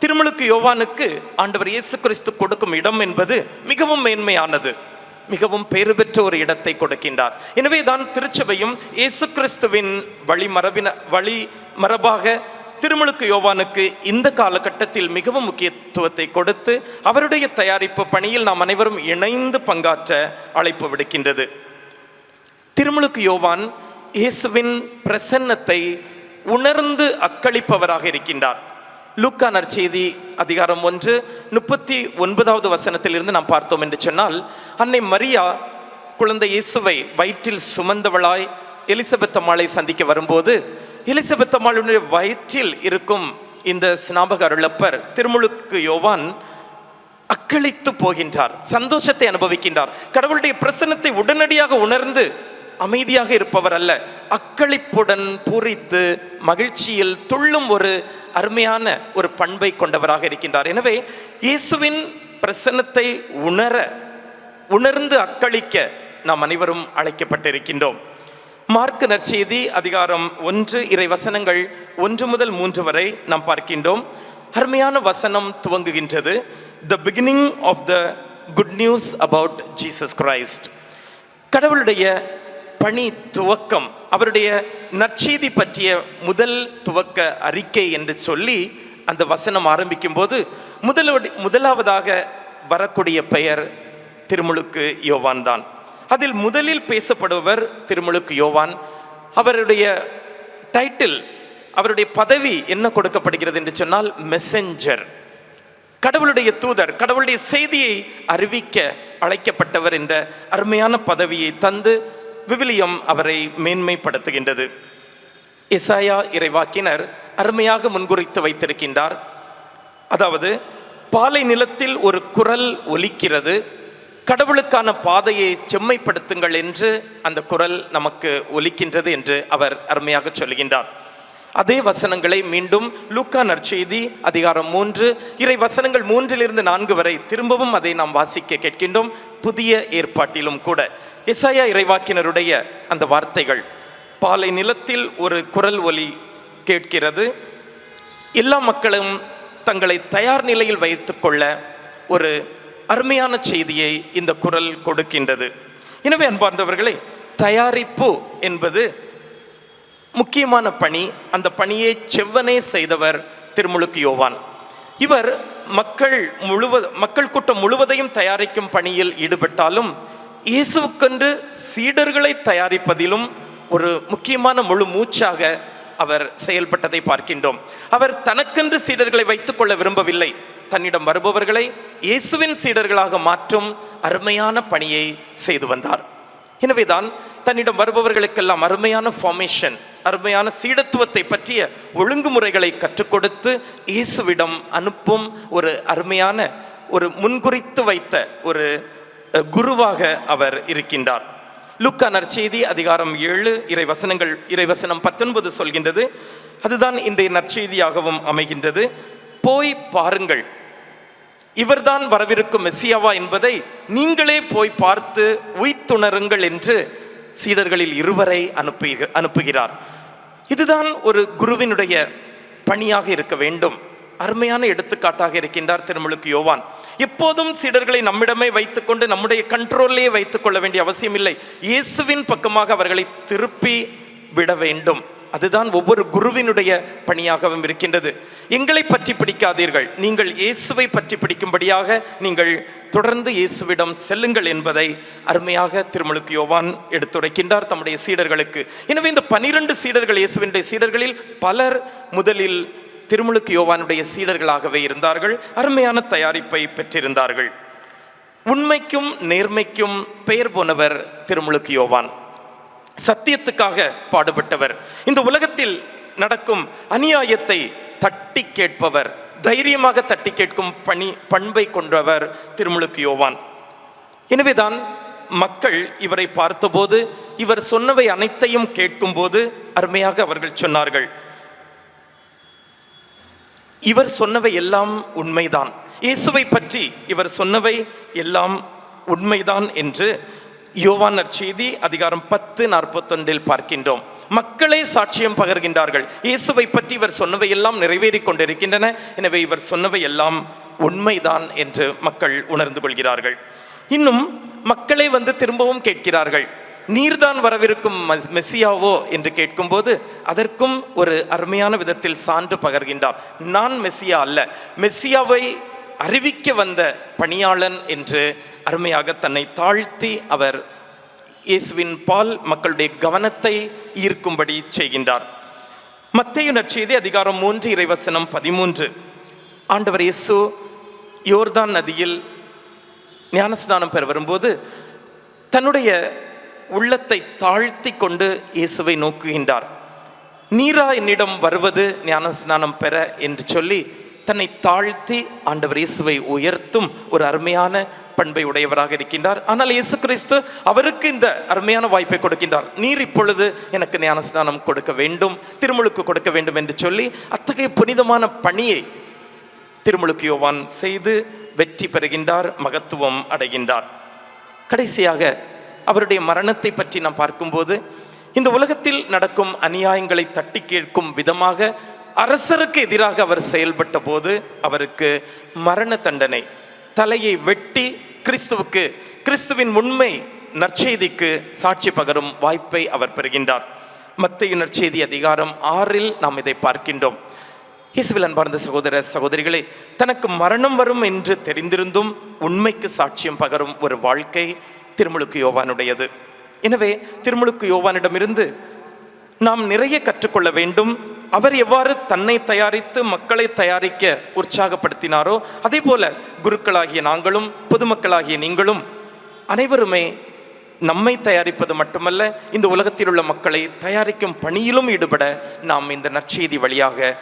திருமுழுக்கு யோவானுக்கு ஆண்டவர் இயேசு கிறிஸ்து கொடுக்கும் இடம் என்பது மிகவும் மேன்மையானது, மிகவும் பேறு பெற்ற ஒரு இடத்தை கொடுக்கின்றார். எனவே தான் திருச்சபையும் இயேசு கிறிஸ்துவின் வழிமரபாக திருமுழுக்கு யோவானுக்கு இந்த காலகட்டத்தில் மிகவும் முக்கியத்துவத்தை கொடுத்து அவருடைய தயாரிப்பு பணியில் நாம் அனைவரும் இணைந்து பங்காற்ற அழைப்பு விடுக்கின்றது. திருமுழுக்கு யோவான் இயேசுவின் பிரசன்னத்தை உணர்ந்து அக்களிப்பவராக இருக்கின்றார். லூக்கா நற்செய்தி அதிகாரம் 1 39வது வசனத்திலிருந்து நாம் பார்த்தோம் என்று சொன்னால், அன்னை மரியா குழந்தை இயேசுவை வயிற்றில் சுமந்தவளாய் எலிசபெத் அம்மாளை சந்திக்க வரும்போது எலிசபெத் அம்மாளுடைய வயிற்றில் இருக்கும் இந்த ஸ்நாபக அருளப்பர் திருமுழுக்கு யோவான் அக்களித்து போகின்றார், சந்தோஷத்தை அனுபவிக்கின்றார். கடவுளுடைய பிரசன்னத்தை உடனடியாக உணர்ந்து அமைதியாக இருப்பவர் அல்ல, அக்களிப்புடன் பூரித்து மகிழ்ச்சியில் துள்ளும் ஒரு அருமையான ஒரு பண்பை கொண்டவராக இருக்கின்றார். எனவே இயேசுவின் பிரசன்னத்தை உணர்ந்து அக்களிக்க நாம் அனைவரும் அழைக்கப்பட்டிருக்கின்றோம். மார்க்கு நற்செய்தி அதிகாரம் 1 இறை வசனங்கள் 1 முதல் 3 வரை நாம் பார்க்கின்றோம். அருமையான வசனம் துவங்குகின்றது, The beginning of the good news about Jesus Christ. கடவுளுடைய பணி துவக்கம், அவருடைய நற்செய்தி பற்றிய முதல் துவக்க அறிக்கை என்று சொல்லி அந்த வசனம் ஆரம்பிக்கும் போது முதலாவதாக வரக்கூடிய பெயர் திருமுழுக்கு யோவான் தான். அதில் முதலில் பேசப்படுபவர் திருமுழுக்கு யோவான். அவருடைய டைட்டில், அவருடைய பதவி என்ன கொடுக்கப்படுகிறது என்று சொன்னால் மெசஞ்சர், கடவுளுடைய தூதர், கடவுளுடைய செய்தியை அறிவிக்க அழைக்கப்பட்டவர் என்ற அருமையான பதவியை தந்து விவிலியம் அவரை மேன்மைப்படுத்துகின்றது. எசாயா இறைவாக்கினர் அருமையாக முன்குறித்து வைத்திருக்கின்றார். அதாவது, பாலை நிலத்தில் ஒரு குரல் ஒலிக்கிறது, கடவுளுக்கான பாதையை செம்மைப்படுத்துங்கள் என்று அந்த குரல் நமக்கு ஒலிக்கின்றது என்று அவர் அருமையாக சொல்கின்றார். அதே வசனங்களை மீண்டும் லூக்கா நற்செய்தி அதிகாரம் 3 இறை வசனங்கள் 3-4 வரை திரும்பவும் அதை நாம் வாசிக்க கேட்கின்றோம். புதிய ஏற்பாட்டிலும் கூட எசாயா இறைவாக்கினருடைய அந்த வார்த்தைகள், பாலை நிலத்தில் ஒரு குரல் ஒலி கேட்கிறது, எல்லா மக்களும் தங்களை தயார் நிலையில் வைத்துக்கொள்ள ஒரு அருமையான செய்தியை இந்த குரல் கொடுக்கின்றது. எனவே அன்பார்ந்தவர்களே, தயாரிப்பு என்பது முக்கியமான பணி. அந்த பணியை செவ்வனே செய்தவர் திருமுழுக்கு யோவான். இவர் மக்கள் கூட்டம் முழுவதையும் தயாரிக்கும் பணியில் ஈடுபட்டாலும் இயேசுவுக்கென்று சீடர்களை தயாரிப்பதிலும் ஒரு முக்கியமான முழு மூச்சாக அவர் செயல்பட்டதை பார்க்கின்றோம். அவர் தனக்கென்று சீடர்களை வைத்துக் கொள்ள விரும்பவில்லை. தன்னிடம் வருபவர்களை இயேசுவின் சீடர்களாக மாற்றும் அருமையான பணியை செய்து வந்தார். எனவேதான் தன்னிடம் வருபவர்களுக்கெல்லாம் அருமையான ஃபார்மேஷன், அருமையான சீடத்துவத்தை பற்றிய ஒழுங்குமுறைகளை கற்றுக் கொடுத்து இயேசுவிடம் அனுப்பும் ஒரு அருமையான ஒரு முன்குறித்து வைத்த ஒரு குருவாக அவர் இருக்கின்றார். லூக்கா நற்செய்தி அதிகாரம் 7 இறைவசனம் 19 சொல்கின்றது. அதுதான் இன்றைய நற்செய்தியாகவும் அமைகின்றது. போய் பாருங்கள், இவர்தான் வரவிருக்கும் மெசியாவா என்பதை நீங்களே போய் பார்த்து உய்த்துணருங்கள் என்று சீடர்களில் 2 அனுப்புகிறார். இதுதான் ஒரு குருவினுடைய பணியாக இருக்க வேண்டும். அருமையான எடுத்துக்காட்டாக இருக்கின்றார் திருமுழுக்கு யோவான். எப்போதும் சீடர்களை நம்மிடமே வைத்துக்கொண்டு நம்முடைய கண்ட்ரோல்லே வைத்துக் கொள்ள வேண்டிய அவசியம் இல்லை. இயேசுவின் பக்கமாக அவர்களை திருப்பி விட வேண்டும். அதுதான் ஒவ்வொரு குருவினுடைய பணியாகவும் இருக்கின்றது. எங்களை பற்றி பிடிக்காதீர்கள், நீங்கள் இயேசுவை பற்றி பிடிக்கும்படியாக நீங்கள் தொடர்ந்து இயேசுவிடம் செல்லுங்கள் என்பதை அருமையாக திருமுழுக்கு யோவான் எடுத்துரைக்கின்றார் தம்முடைய சீடர்களுக்கு. எனவே இந்த 12 சீடர்கள், இயேசுவினுடைய சீடர்களில் பலர் முதலில் திருமுழுக்கு யோவானுடைய சீடர்களாகவே இருந்தார்கள். அருமையான தயாரிப்பை பெற்றிருந்தார்கள். உண்மைக்கும் நேர்மைக்கும் பெயர் போனவர் திருமுழுக்கு யோவான். சத்தியத்துக்காக பாடுபட்டவர். இந்த உலகத்தில் நடக்கும் அநியாயத்தை தட்டி கேட்பவர், தைரியமாக தட்டி கேட்கும் பண்பை கொண்டவர் திருமுழுக்கு யோவான். எனவேதான் மக்கள் இவரை பார்த்தபோது, இவர் சொன்னவை அனைத்தையும் கேட்கும்போது அருமையாக அவர்கள் சொன்னார்கள், இவர் சொன்னவை எல்லாம் உண்மைதான், இயேசுவை பற்றி இவர் சொன்னவை எல்லாம் உண்மைதான் என்று யோவான் நற்செய்தி அதிகாரம் 10:41 பார்க்கின்றோம். மக்களே சாட்சியம் பகர்கின்றார்கள். இயேசுவை பற்றி இவர் சொன்னவை எல்லாம் நிறைவேறி கொண்டிருக்கின்றன, எனவே இவர் சொன்னவை எல்லாம் உண்மைதான் என்று மக்கள் உணர்ந்து கொள்கிறார்கள். இன்னும் மக்களே வந்து திரும்பவும் கேட்கிறார்கள், நீர்தான் வரவிருக்கும் மெசியாவோ என்று கேட்கும்போது அதற்கும் ஒரு அருமையான விதத்தில் சான்று பகர்கின்றார். நான் மெசியா அல்ல, மெசியாவை அறிவிக்க வந்த பணியாளன் என்று அருமையாக தன்னை தாழ்த்தி அவர் இயேசுவின் பால் மக்களுடைய கவனத்தை ஈர்க்கும்படி செய்கின்றார். மத்தேயு நற்செய்தி அதிகாரம் 3 இறைவசனம் 13. ஆண்டவர் இயேசு யோர்தான் நதியில் ஞானஸ்நானம் பெற வரும்போது தன்னுடைய உள்ளத்தை தாழ்த்தி கொண்டு இயேசுவை நோக்குகின்றார். நீரா என்னிடம் வருவது ஞானஸ்நானம் பெற என்று சொல்லி தன்னை தாழ்த்தி ஆண்டவர் இயேசுவை உயர்த்தும் ஒரு அருமையான பண்பை உடையவராக இருக்கின்றார். ஆனால் இயேசு கிறிஸ்து அவருக்கு இந்த அருமையான வாய்ப்பை கொடுக்கின்றார். நீர் இப்பொழுது எனக்கு ஞானஸ்நானம் கொடுக்க வேண்டும், திருமுழுக்கு கொடுக்க வேண்டும் என்று சொல்லி அத்தகைய புனிதமான பணியை திருமுழுக்கு யோவான் செய்து வெற்றி பெறுகின்றார், மகத்துவம் அடைகின்றார். கடைசியாக அவருடைய மரணத்தை பற்றி நாம் பார்க்கும்போது இந்த உலகத்தில் நடக்கும் அநியாயங்களை தட்டி கேட்கும் விதமாக அரசருக்கு எதிராக அவர் செயல்பட்ட போது அவருக்கு மரண தண்டனை, தலையை வெட்டி கிறிஸ்துவின் உண்மை நற்செய்திக்கு சாட்சி பகரும் வாய்ப்பை அவர் பெறுகின்றார். மத்தேயு நற்செய்தி அதிகாரம் 6 நாம் இதை பார்க்கின்றோம். இயேசுவில் அன்பார்ந்த சகோதர சகோதரிகளே, தனக்கு மரணம் வரும் என்று தெரிந்திருந்தும் உண்மைக்கு சாட்சியம் பகரும் ஒரு வாழ்க்கை திருமுழுக்கு யோவானுடையது. எனவே திருமுழுக்கு யோவானிடமிருந்து நாம் நிறைய கற்றுக்கொள்ள வேண்டும். அவர் எவ்வாறு தன்னை தயாரித்து மக்களை தயாரிக்க உற்சாகப்படுத்தினாரோ அதே போல குருக்களாகிய நாங்களும் பொதுமக்களாகிய நீங்களும் அனைவருமே நம்மை தயாரிப்பது மட்டுமல்ல, இந்த உலகத்தில் உள்ள மக்களை தயாரிக்கும் பணியிலும் ஈடுபட நாம் இந்த நற்செய்தி வழியாக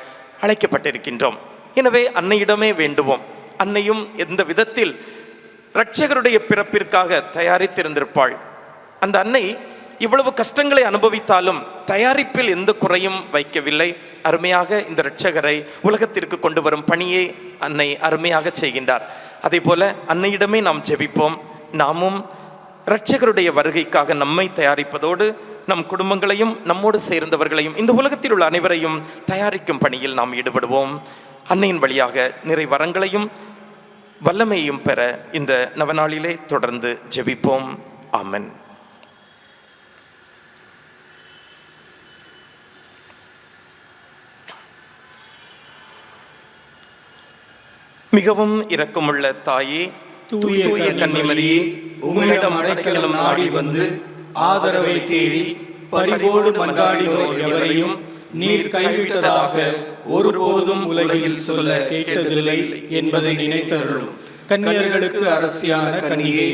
அழைக்கப்பட்டிருக்கின்றோம். எனவே அன்னையிடமே வேண்டுவோம். அன்னையும் எந்த விதத்தில் இரட்சகருடைய பிறப்பிற்காக தயாரித்திருந்திருப்பாள். அந்த அன்னை இவ்வளவு கஷ்டங்களை அனுபவித்தாலும் தயாரிப்பில் எந்த குறையும் வைக்கவில்லை. அருமையாக இந்த இரட்சகரை உலகத்திற்கு கொண்டு வரும் பணியை அன்னை அருமையாக செய்கின்றார். அதே போல அன்னையிடமே நாம் ஜெபிப்போம். நாமும் இரட்சகருடைய வருகைக்காக நம்மை தயாரிப்பதோடு நம் குடும்பங்களையும் நம்மோடு சேர்ந்தவர்களையும் இந்த உலகத்தில் உள்ள அனைவரையும் தயாரிக்கும் பணியில் நாம் ஈடுபடுவோம். அன்னையின் வழியாக நிறை வரங்களையும் வல்லமையையும் பெற இந்த நவநாளிலே தொடர்ந்து ஜெபிப்போம். ஆமென். மிகவும் இரக்கமுள்ள தாயே, தூய கன்னிமரியே, உம்மிடம் அடைக்கலம் நாடி வந்து ஆதரவை தேடி பரிவோடு மன்றாடினோர் எவரையும் நீர் கைவிட்டதாக ஒருபோதும் உலகில் சொல்ல கேட்டதில்லை என்பதை நினைத்தருளும். கன்னியர்களுக்கு அரசியான கன்னியே,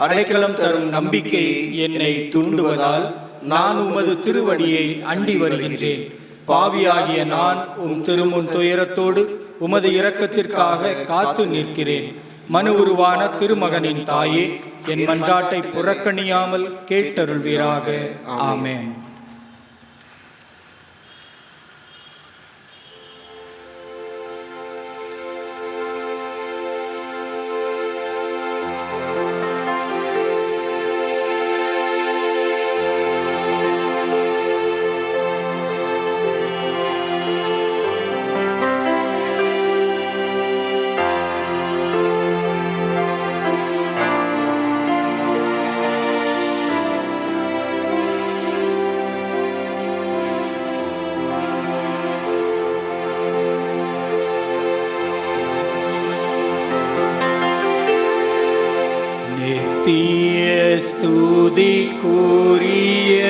அடைக்கலம் தரும் நம்பிக்கை என்னை தூண்டுவதால் நான் உமது திருவடியை அண்டி வருகின்றேன். பாவியாகிய நான் உம் திருமுன் துயரத்தோடு உமது இரக்கத்திற்காக காத்து நிற்கிறேன். மனு உருவான திருமகனின் தாயே, என் மன்றாட்டை புறக்கணியாமல் கேட்டருள்வீராக. ஆமென். ஸ்துதிக்குரிய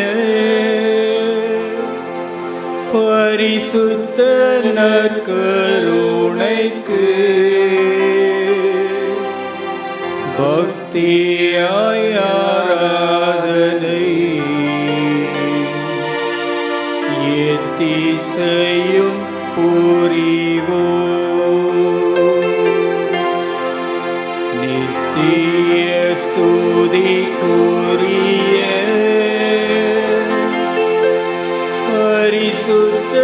பரிசுத்த நற்கருணைக்கு பக்தியாய் ஆராதனை எத்திசையும் புரிவோம். நித்திய ஸ்துதிக்குரிய பரிசுத்த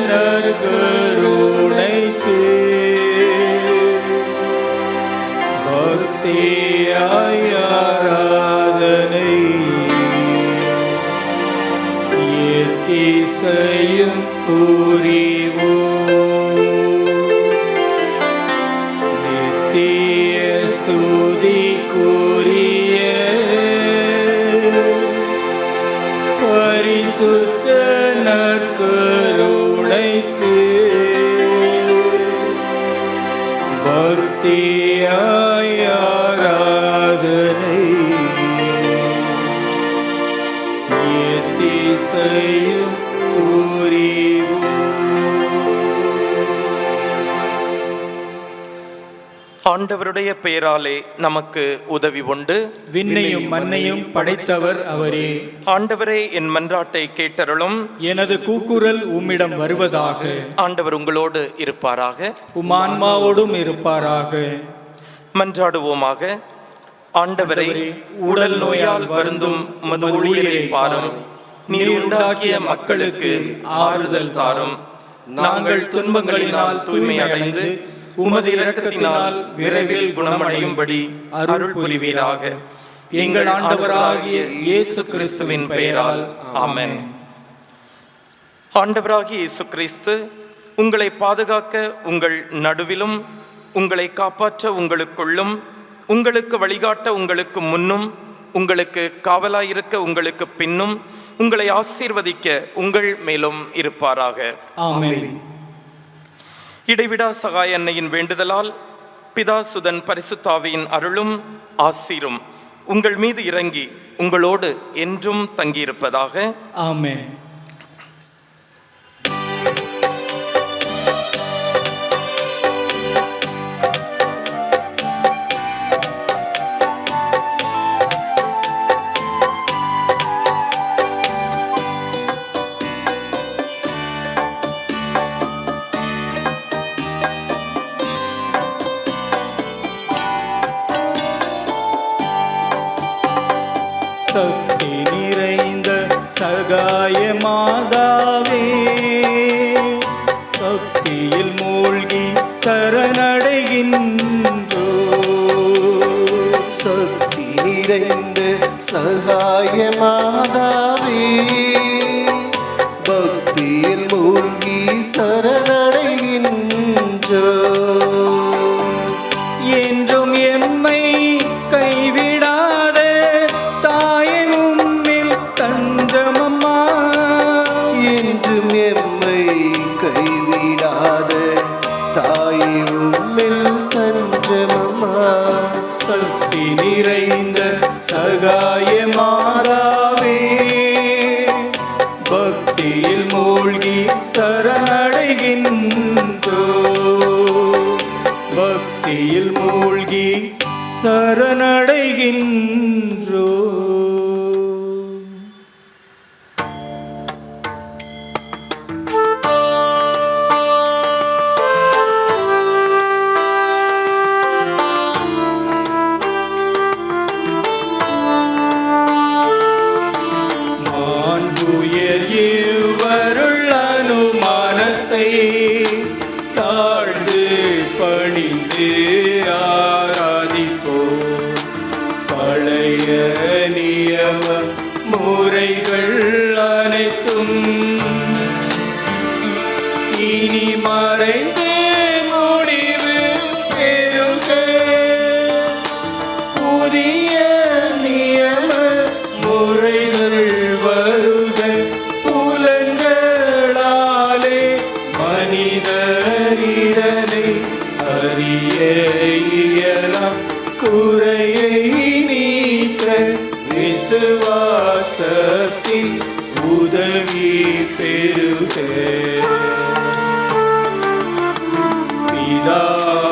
நற்கருணைக்கு பக்தியாய் ஆராதனை எத்திசையும் புரிவோம். நித்திய ஸ்துதிக்குரிய பரிசுத்த நற்கருணைக்கு பக்தியாய் ஆராதனை எத்திசையும் புரிவோம். ஆண்டவருடைய பெயராலே நமக்கு உதவி உண்டு. விண்ணையும் மண்ணையும் படைத்தவர் அவரே. ஆண்டவரே, என் மன்றாட்டை கேட்டருளும். எனது கூக்குரல் உம்மிடம் வருவதாக. ஆண்டவர் உங்களோடு இருப்பாராக, உம் ஆன்மாவோடும் இருப்பாராக. மன்றாடுவோமாக. ஆண்டவரே, உடல் நோயால் வருந்தும் உமது ஊழியரை பாரும். நீர் உண்டாக்கிய மக்களுக்கு ஆறுதல் தாரும். நாங்கள் துன்பங்களினால் தூய்மை அடைந்து உமது இரக்கத்தினால் விரைவில் குணமடையும்படி அருள் புரிவீராக. எங்கள் ஆண்டவராகிய இயேசு கிறிஸ்துவின் பெயரால் ஆமென். ஆண்டவராகிய இயேசு கிறிஸ்து உங்களை பாதுகாக்க உங்கள் நடுவிலும், உங்களை காப்பாற்ற உங்களுக்குள்ளும், உங்களுக்கு வழிகாட்ட உங்களுக்கு முன்னும், உங்களுக்கு காவலாயிருக்க உங்களுக்கு பின்னும், உங்களை ஆசீர்வதிக்க உங்கள் மேலும் இருப்பாராக. ஆமென். இடைவிடா சகாய அன்னையின் வேண்டுதலால் பிதா சுதன் பரிசுத்தாவியின் அருளும் ஆசீரும் உங்கள் மீது இறங்கி உங்களோடு என்றும் தங்கியிருப்பதாக. ஆமென். சக்தி நிறைந்த பக்தியில் மூழ்கி சரணடைகின்றோ. சக்தி நிறைந்த சகாய மாதாவே, பக்தியில் மூழ்கி சரணடைகின்றோ. என்றும் எம்மை கைவிடாத தாயே உம்மில் தஞ்சமம்மா. என்றும் எம்மை கைவிடாத தாயே உம்மில் தஞ்சமம்மா. சக்தி நிறைந்த சகாய மாதாவே, பக்தியில் மூழ்கி சரணடைகின்றோ. பக்தியில் மூழ்கி சரணடைகின்றோ. மாண்புயர் இவ்வருள் அனுமானத்தை தாழ்ந்து பணிந்து ஆராதிப்போம். பழைய நியம முறைகள் அனைத்தும் இனி மறைந்து முடிவு பெறுக. புதிய நியம முறைகள் வருக. புலன்களாலே மனிதனை அறிய இயலாம். குறையை நீக்க விசுவாசத்தின் உதவி பெறுக.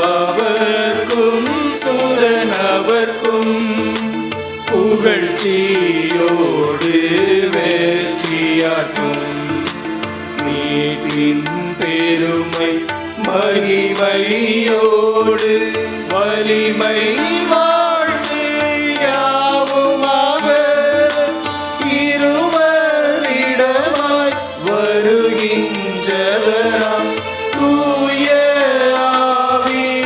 பிதாவர்க்கும் சுதனவர்க்கும் புகழ்ச்சியோடு வெற்றியாற்றும். மீட்பின் பெருமை மகிமையோடு வலிமை வாழ்வு யாவுமாக இருவரிடமாய் வருகின்றவராம் தூய ஆவியானவர்க்கும்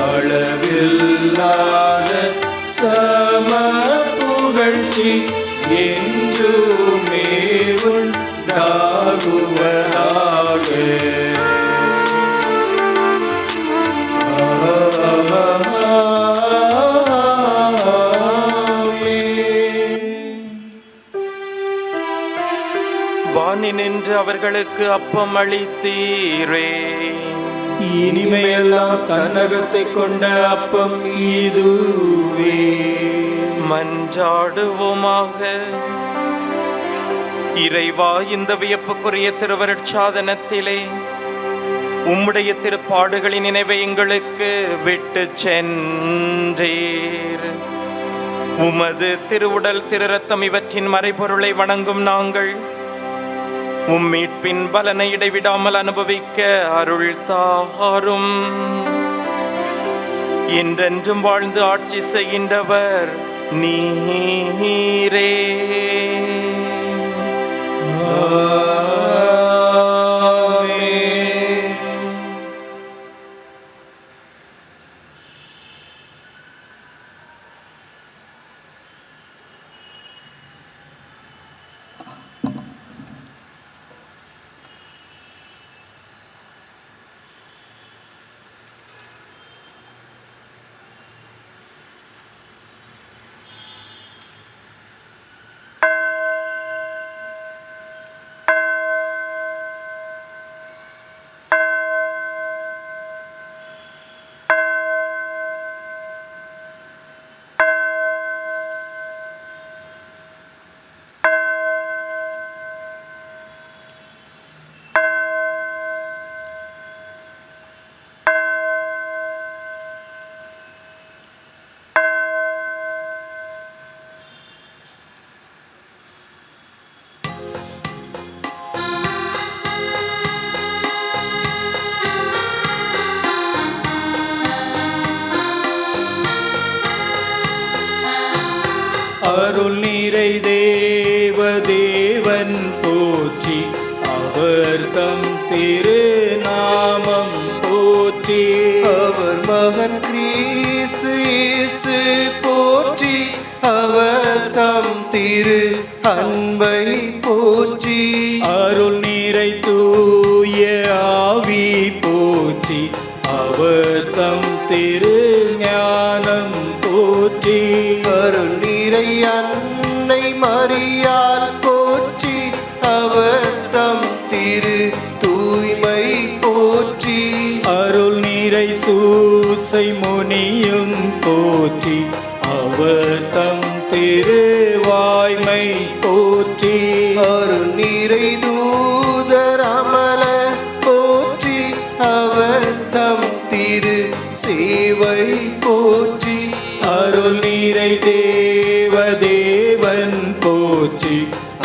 அளவில்லாத சம புகழ்ச்சி என்றுமே உண்டாகுவதாக. வானி நின்று அவர்களுக்கு அப்பம் அளித்தீரே. இனிமையெல்லாம் தன்னகத்தை கொண்ட அப்பம் இதுவே. மன்றாடுவோமாக. இறைவா, இந்த வியப்புக்குரிய திருவருட்சாதனத்திலே உம்முடைய திருப்பாடுகளின் நினைவை எங்களுக்கு விட்டு சென்றீர். உமது திருவுடல் திரு ரத்தம் இவற்றின் மறைபொருளை வணங்கும் நாங்கள் உம்மீட்பின் பலனை இடைவிடாமல் அனுபவிக்க அருள் தாரும். என்றென்றும் வாழ்ந்து ஆட்சி செய்கின்றவர் நீரே. அருள் நீரை தேவ தேவன் போற்றி அவர் அவர் தம் திரு நாமம் போற்றி. அவர் மகன் கிறிஸ்து இயேசு போற்றி. அவர் தம் திரு அன்பை போற்றி. அருள் நிறை தூய ஆவி போற்றி. அவர் தம் திரு ஞானம் போற்றி. அருள் நிறை அன்னை மரியாள் போற்றி. அவர் தம் திரு தூய்மை போற்றி. அருள் நிறை சூசை முனியும் போற்றி. அவர் தம் திரு வாய்மை போற்றி. அருள் நிறை தூதர் அமலர் போற்றி. அவர் தம் திரு சேவை போற்றி. அருள் நிறை தேவதேவன் போற்றி.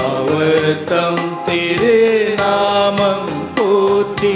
அவர் தம் திரு நாமம் போற்றி.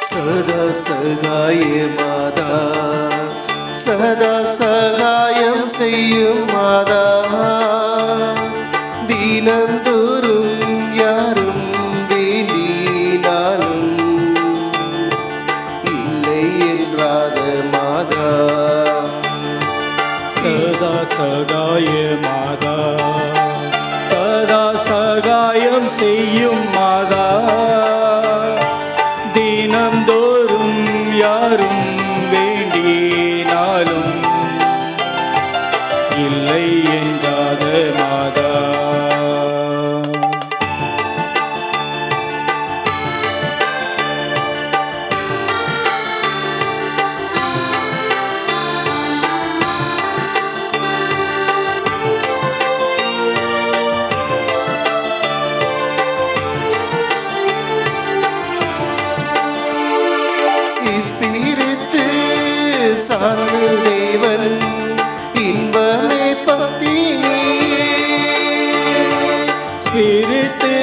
சதா சகாய மாதா, சதா சகாயம் செய்யும் மாதா. தினந்தோறும் யாரும் வேண்டினாலும் இல்லை என்றாத மாதா. சதா சகாய மாதா, சதா சகாயம் செய்யும் மாதா. தினந்தோறும் யாரும் வேண்டினாலும் இல்லை என்றாத மாதா. ஸ்பிரித்து சார்ந்து தேவன் இன்பமே பத்தினி. ஸ்பிரித்து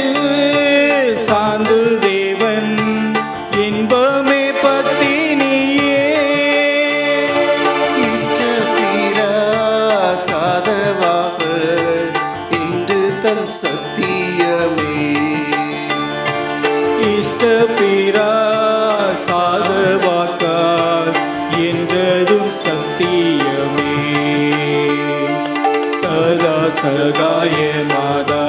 சார்ந்து தேவன் இன்பமே பத்தினியே. இஷ்டபீரா சாதவாக இன்று தம் சத்தியமே. இஷ்டபீரா சாதவாக்கார் என்றதும் சத்தியமே. சதா சகாய மாதா,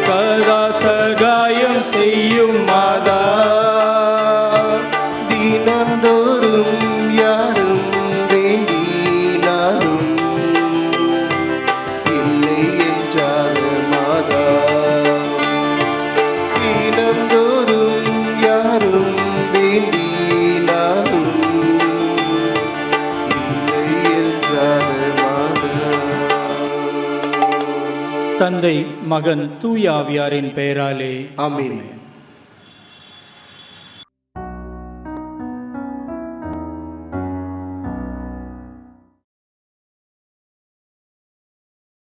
சதா சகாயம் செய்யும் மாதா. தினந்தோறும் யாரும் வேண்டினாலும் இல்லை என்றாத மாதா. தினந்தோறும் யாரும் வேண்டினாலும் இல்லை என்றாத மாதா. தந்தை, மகன், தூய ஆவியாரின் பெயராலே ஆமென்.